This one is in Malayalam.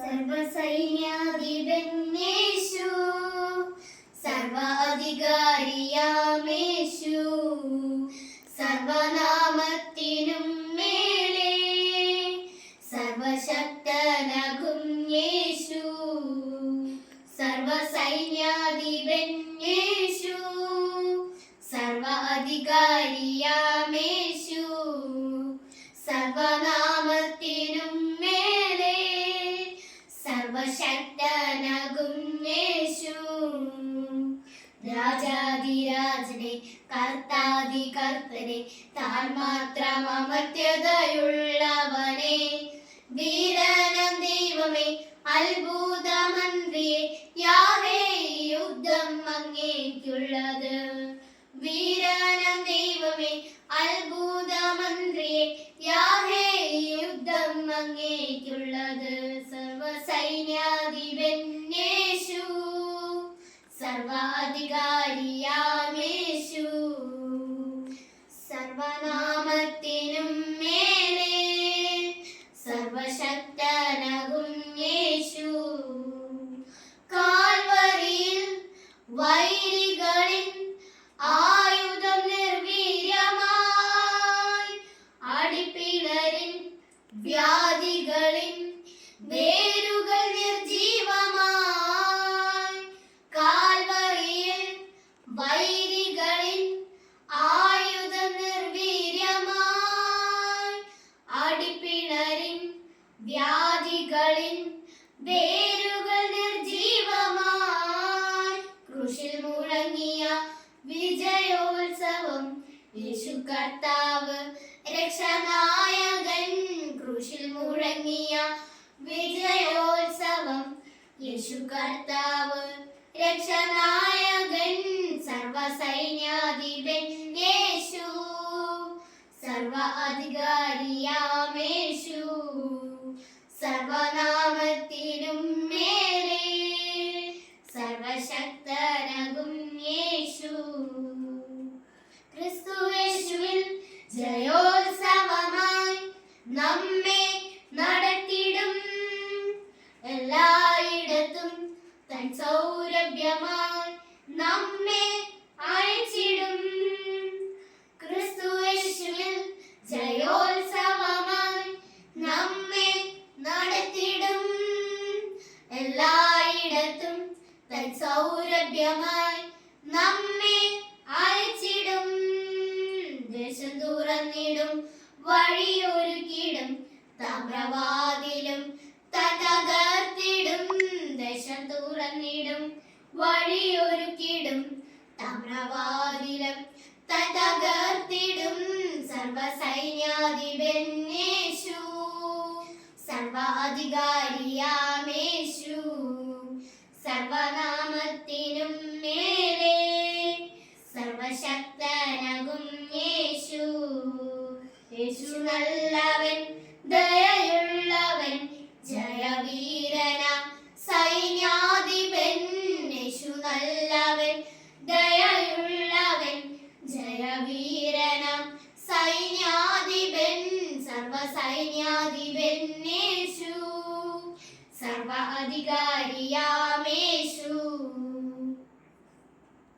സർവസൈന്യാധിപൻ യേശു, സർവ അധികാരിയാമേശു, സർവനാമത്തിനും മേലെ സർവശക്തനാകും യേശു. സർവസൈന്യാധിപൻ യേശു, സർവ അധികാരിയാമേശു, സർവനാമത്തിനും മേലെ സർവശക്തനാകും യേശു. രാജാധിരാജനെ കർത്താധി കർത്തനെ, താൻ മാത്രം അമർത്യതയുള്ളവനെ, വീരനം ദൈവമേ അത്ഭുത മന്ത്രിയെ, യാഹേ യുദ്ധം അങ്ങേക്കുള്ളത്. വീരനം ദൈവമേ അത്ഭുത മന്ത്രിയെ, യാഹേ യുദ്ധം അങ്ങേക്കുള്ളത്. സർവസൈന്യാധിപൻ യേശു, സർവാധികാരിയാമേശു, സർവനാമത്തിനും മേലെ സർവശക്തനാകും യേശു. കാൽവരിയിൽ വൈരികളിൻ ആയുധം നിർവീര്യമായി, അടിപ്പിണരിൻ വ്യാധികളിൻ വേരുകൾ നിർജീവമായി. കാൽവരിയിൽ വൈരികളിൻ ആയുധം നിർവീര്യമായി, അടിപ്പിണരിൻ വ്യാധികളിൻ വേരുകൾ നിർജീവമായി. ക്രൂശിൽ മുഴങ്ങിയ വിജയോത്സവം യേശു കർത്താവ് രക്ഷനായകൻ. ക്രൂശിൽ മുഴങ്ങിയ വിജയോത്സവം യേശു കർത്താവ് രക്ഷനായകൻ. സർവസൈന്യാധിപൻ യേശു, സർവ അധികാരിയാമേശു, സർവനാമത്തിനും മേലെ സർവശക്തനാകും യേശു. ക്രിസ്തുയേശുവിൽ ജയോത്സവമായി നമ്മെ നടത്തിടും, എല്ലായിടത്തും തൻ സൗരഭ്യമായി നമ്മെ അയച്ചിടും. ക്രിസ്തുയേശുവിൽ ജയോത്സവമായി നമ്മെ നടത്തിടും, എല്ലായിടത്തും തൻ സൗരഭ്യമായി നമ്മെ അയച്ചിടും. ദേശം തുറന്നിടും, വഴിയൊരുക്കിടും, താമ്രവാതിലും തകർത്തിടും. ദേശം തുറന്നിടും, വഴിയൊരുക്കിടും, താമ്രവാതിലും തകർത്തിടും. സർവസൈന്യാധിപൻ യേശു, സർവാധികാരിയാമേശു, സർവനാമത്തിനും മേലെ സർവശക്തനാകും യേശു. യേശു നല്ലവൻ ദയയുള്ളവൻ ജയവീരനാം സൈന്യാധിപൻ. യേശു നല്ലവൻ ദയയുള്ളവൻ ജയവീരനാം സൈന്യാധിപൻ. സർവസൈന്യാധിപൻ യേശു, സർവ അധികാരിയാ